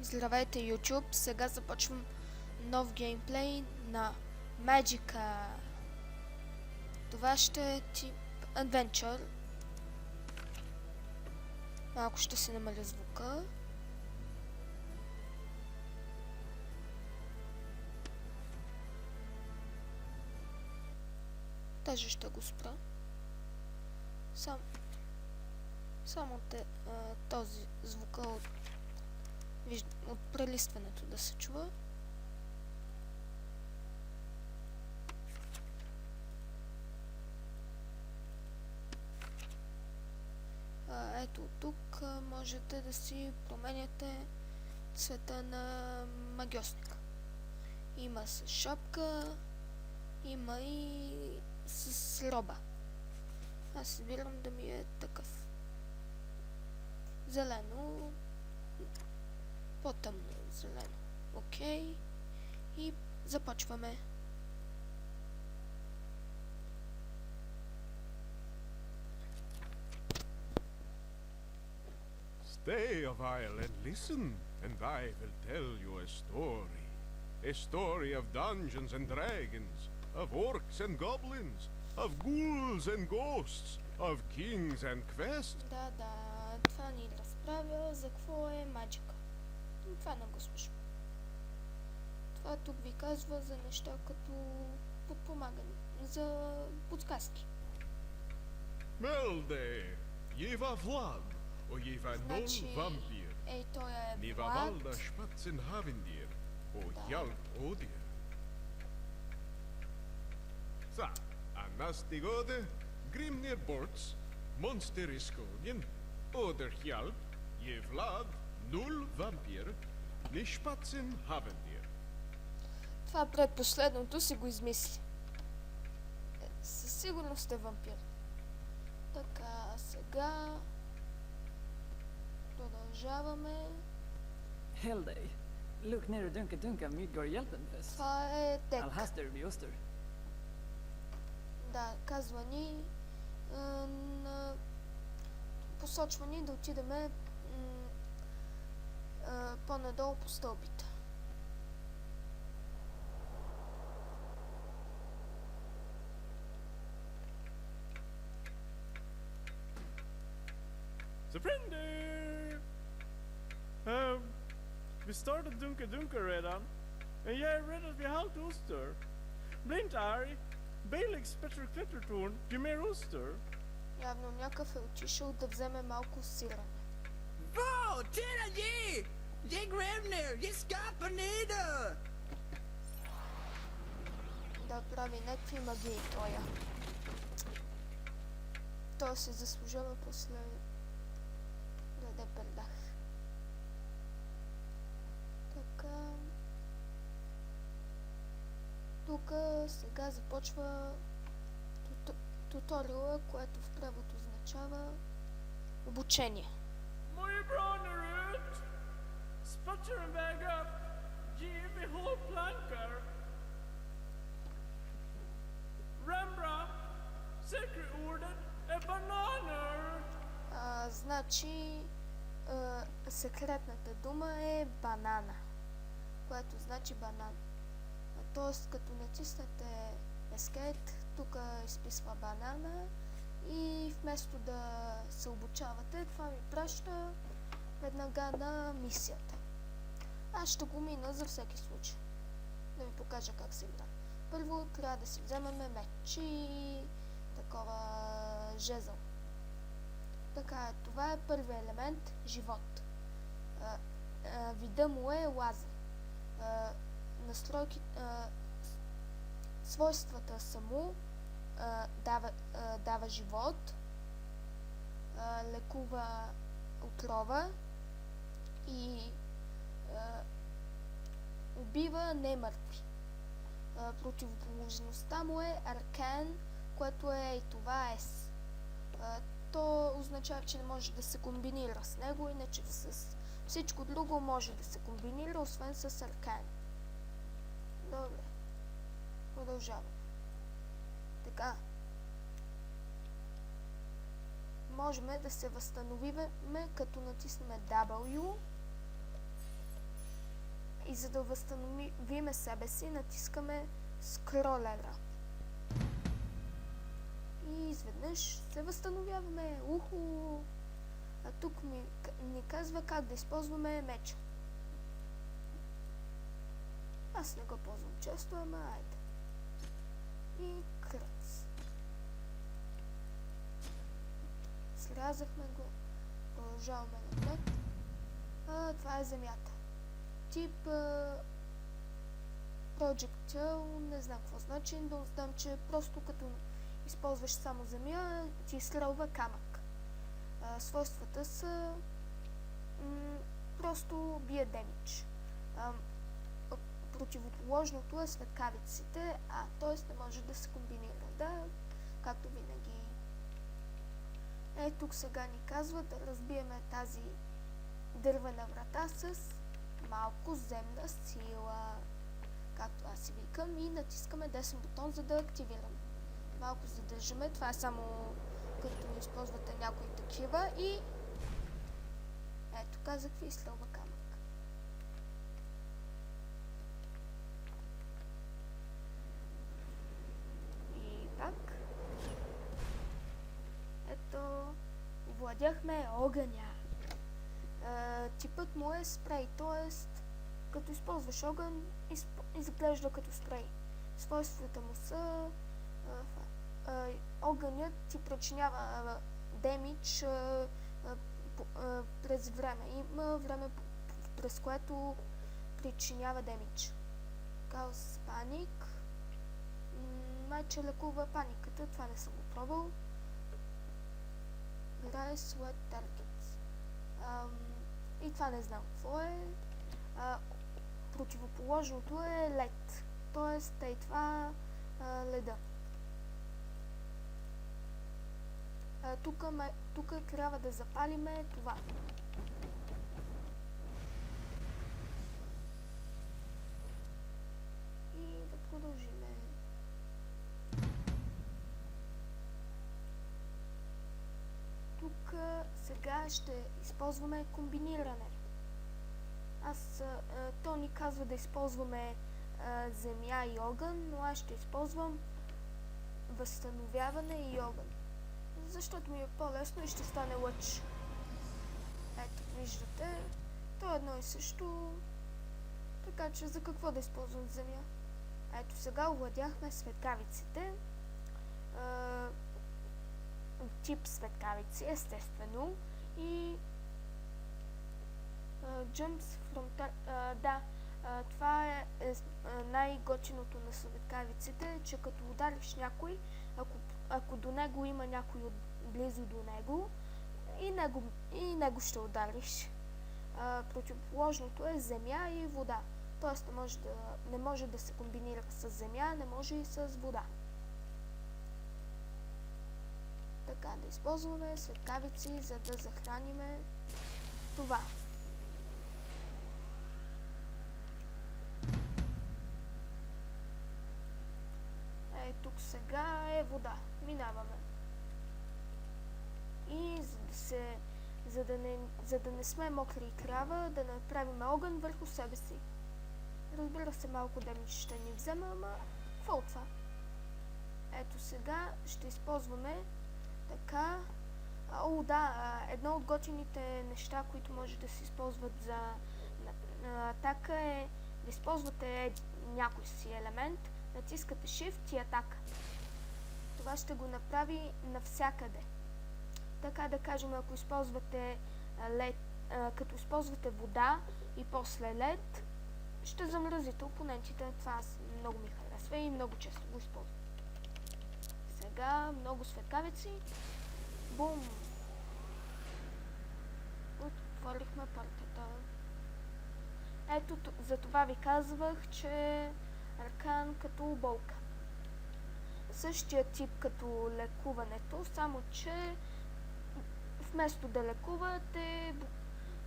Здравейте, YouTube! Сега започвам нов геймплей на Magicka. Това ще е тип Adventure. Малко ще се намаля звука. Даже ще го спра. Само този звука от прелистването да се чува. Ето тук можете да си променяте цвета на магиосника. Има с шапка, има и с роба. Аз избирам да ми е такъв. Зелено, по-тъмно зелено. Окей. И започваме. Stay a while and listen, and I will tell you a story. A story of dungeons and dragons, of orcs and goblins, of ghouls and ghosts, of kings and quests. Да, това ни разправя за какво е Magicka. Това не го слушам. Това тук ви казва за неща като подпомагане, за подсказки. Melde, Jeva Vlad, o Jeva Nol Значи, Vampir, ей, той е Niva Влад. Valda Spatzen Havendir, o Hjalp Odir. Sa, Anasti Gode, Grimnir Borts, Monster Iskonien, Oder Hjalp, Jevlad, Null Vampir, Ni Spatzen Havendir. Това предпоследното си го измисли. Със сигурност е вампир. Така, сега продължаваме. Helday. Look near Dunka Midgård Hjälpenfest. Това е тек. Alhaster vid Oster. Да, казва ни посочва ни да отидеме по-надолу по стълбите. Surrender! Vi startade Dunka redan. Men jag är rädd att vi har halvt oster. Bli inte arg. Balex Petter Klettertorn, ge mer oster. Явно някакъв е отишъл да вземе малко сирене. Wow, titta ge! Ge Grimnir, ge skapar neder! Да прави някакви магии тоя. Той се заслужава после да даде пердах. Така. Тук сега започва туториала, което в превод означава обучение. Moje bröder ut! Spatcher en väg upp. Ge vi hålplankar. Rembrandt, säkerordet är bananer. Значи секретната дума е банана, което значи банан. Тоест, като натиснете Escape, тук изписва банана и вместо да се обучавате, това ми праща веднага на мисията. Аз ще го мина за всеки случай. Да ви покажа как се игра. Първо трябва да си вземем меч и такова жезъл. Така, това е първият елемент – живот. Вида му е лазер. Настройки, свойствата са му дава живот, лекува отрова и убива немъртви. Противоположността му е аркан, което е и това S. То означава, че не може да се комбинира с него, иначе с всичко друго може да се комбинира, освен с аркан. Добре. Продължаваме. Така. Можем да се възстановиме, като натиснем W И за да възстановиме себе си, натискаме скролера. И изведнъж се възстановяваме. Уху! А тук ни казва как да използваме меча. Аз не го ползвам често, ама айде. И кръц. Срязахме го. Продължаваме напред. Това е земята. Тип Projectile, не знам какво значи, но знам, че просто като използваш само земя, ти изстрелва камък. Свойствата са просто бие демидж. Противоположното е светкавиците, т.е. не може да се комбинира, да, както винаги. Тук сега ни казва да разбиеме тази дървена врата с малко земна сила, както аз си викам, и натискаме десен бутон, за да активираме. Малко задържаме, това е само като използвате някои такива и ето казах ви, изстрелва камък. И пак ето овладяхме огъня. Типът му е спрей, т.е. като използваш огън, изглежда като спрей. Свойствата му са огънят ти причинява демидж през време. Има време, през което причинява демидж. Chaos Panic. Майче лекува паниката, това не съм го пробвал. Rise Sweat Targets. И това не знам какво е. Противоположното е лед. Тоест е това леда. Тук трябва да запалиме това. И да продължиме. Тук сега ще използваме комбиниране. То ни казва да използваме земя и огън, но аз ще използвам възстановяване и огън. Защото ми е по-лесно и ще стане лъч. Ето, виждате, то е едно и също. Така че за какво да използвам земя? Ето, сега овладяхме светкавиците. Тип светкавици, естествено. И Jumps from това е най-готиното на светкавиците, че като удариш някой, ако до него има някой близо до него, и него ще удариш. Противоположното е земя и вода. Тоест не може да се комбинира с земя, не може и с вода. Така, да използваме светкавици, за да захраниме това. Тук сега е вода. Минаваме. И за да не сме мокри, трябва да направим огън върху себе си. Разбира се, малко демидж ще ни взема, ама какво от това? Ето сега ще използваме така. Едно от готините неща, които може да се използват за атака е да използвате някой си елемент, натискате Shift и атака. Това ще го направи навсякъде. Така да кажем, ако използвате лед, като използвате вода и после лед, ще замразите опонентите. Това много ми харесва и много често го използвам. Сега много светкавици. Бум! Отворихме портата. Ето, за това ви казвах, че аркан като болка. Същия тип като лекуването, само че вместо да лекувате,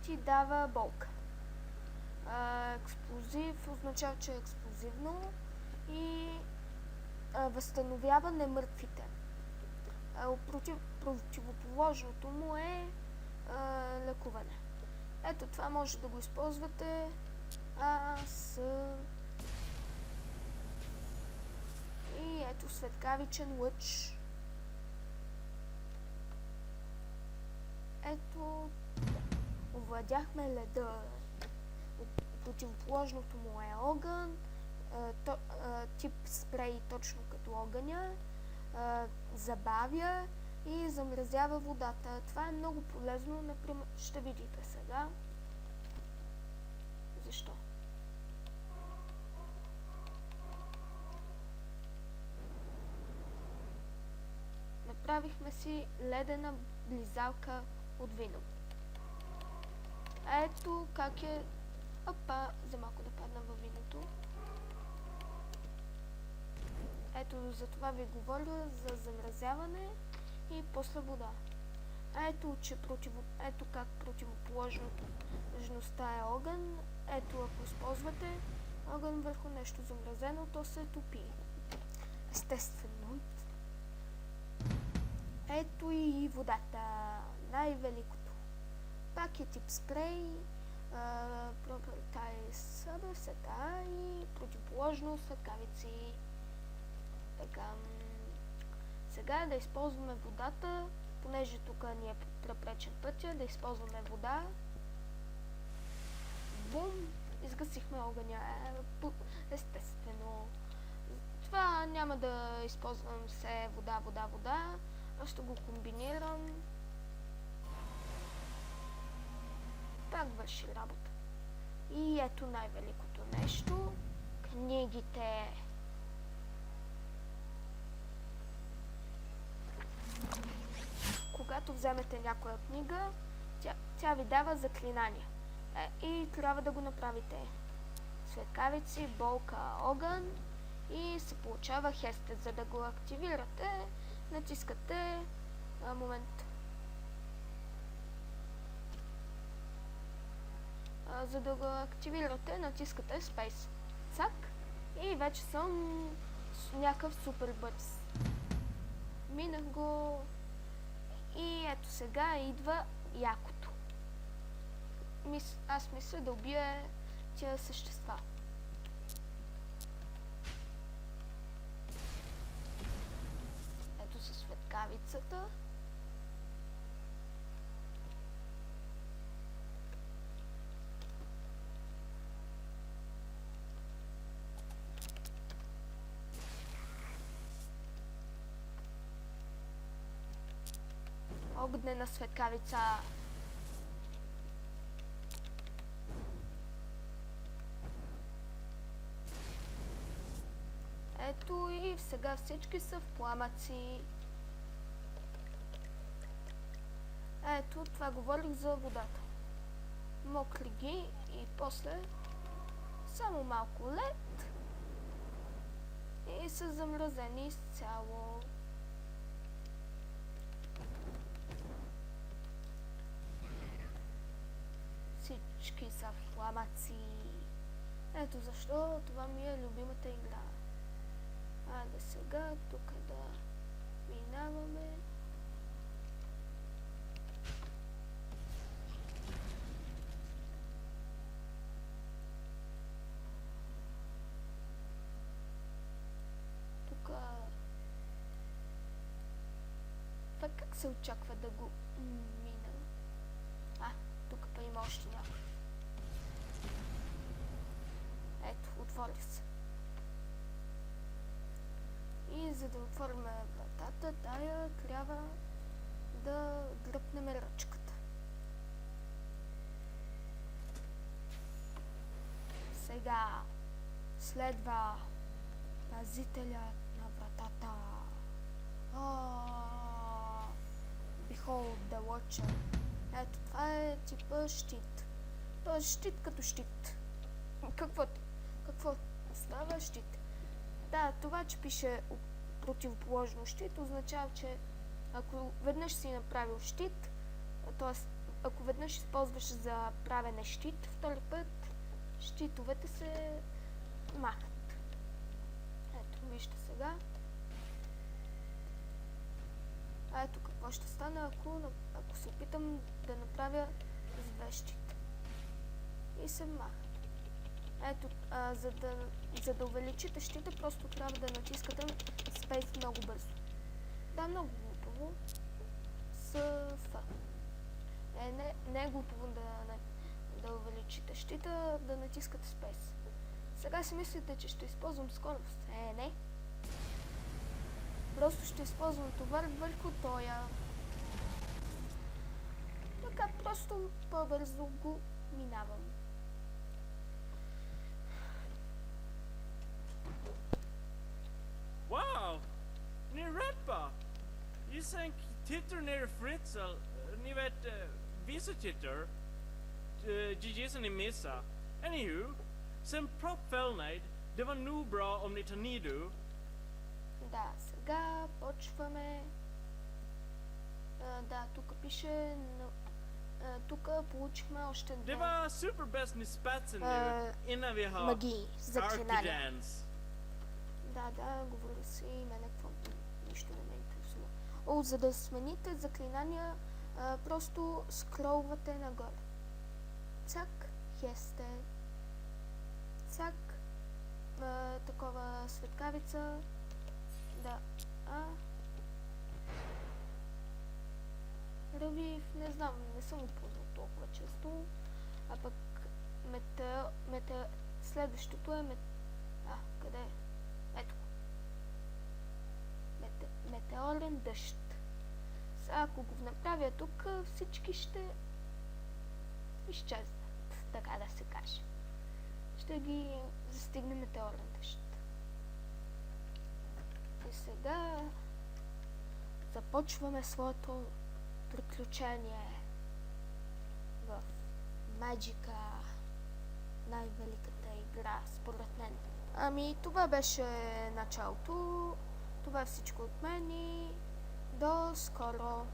ти дава болка. Експлозив означава, че е експлозивно и възстановява немъртвите. Противоположното му е лекуване. Ето това може да го използвате С... И ето светкавичен лъч. Ето, овладяхме леда. Противоположното му е огън, тип спрей точно като огъня, забавя и замразява водата. Това е много полезно, например, ще видите сега. Защо? Направихме си ледена близалка от вино. Ето как е... Опа, за малко да падна във виното. Ето за това ви говоря за замразяване и после вода. Ето, ето как противоположността е огън. Ето, ако използвате огън върху нещо замразено, то се топи. Естествено. Ето и водата. Най-великото. Пак е тип спрей. Пропълта е съвсета и противоположно светкавици. Така. Сега да използваме водата, понеже тук ни е препречен пътя, да използваме вода. Бум! Изгасихме огъня. Естествено. Това няма да използвам все вода. Аз ще го комбинирам. Пак върши работа. И ето най-великото нещо. Книгите. Когато вземете някоя книга, тя ви дава заклинания. И трябва да го направите. Светкавици, болка, огън и се получава хестет. За да го активирате, натискате момент. За да го активирате, натискате Space. Цак. И вече съм някакъв супер бърз. Минах го. И ето сега идва якото. Аз мисля да убия тия същества. Ето със светкавицата. Огнена светкавица. Ето и сега всички са в пламъци. Ето, това говорих за водата. Мокри ги и после само малко лед и са замразени изцяло. Всички са в пламъци. Ето защо това ми е любимата игра. Айде сега тук да минаваме. Тук... Това как се очаква да го мина? Тук па има още някой. Ето, отвори се. И за да отворим вратата, тая трябва да дръпнем ръчката. Сега следва пазителят на вратата. Behold the Watcher. Ето, това е типа щит. То е щит като щит. Какво става щит? Да, това, че пише противоположно щит, означава, че ако веднъж си направил щит, т.е. ако веднъж използваш за правене щит, втори път щитовете се махат. Ето, вижте сега. Ето какво ще стане, ако се опитам да направя с две щита. И се маха. Ето, за да увеличите щита, просто трябва да натискате Space много бързо. Да, много глупаво. С F. Не е глупаво да увеличите щита, да натискате Space. Сега си мислите, че ще използвам скорост. Не. Просто ще използвам товар върху тоя. Така, просто по-бързо го минавам. Wow! Ni rappa! Jag sank tittar ner Fritzl. Ni vet, visatitter. GG som ni missar. Anywho, sen Prop Fellnade, det var nog bra om ni tar Nidu. Да, сега почваме. Да, тук пише, тук получихме още Det две var superbäst ni spatsen nu innan vi har магии, заклинания. Archidance. Да, говори си и мене каквото нищо не ме интересува. За да смените заклинания, просто скролвате нагоре. Цак, хесте. Цак, такова светкавица. Да, Ревив, не знам, не съм го ползвал толкова често. А пък следващото е къде е? Ето. Метеорен дъжд. Сега ако го направя тук, всички ще изчезнат, така да се каже. Ще ги застигне метеорен дъжд. И сега започваме своето приключение в Magica, най-великата игра, според мен. Ами, това беше началото. Това е всичко от мен и до скоро.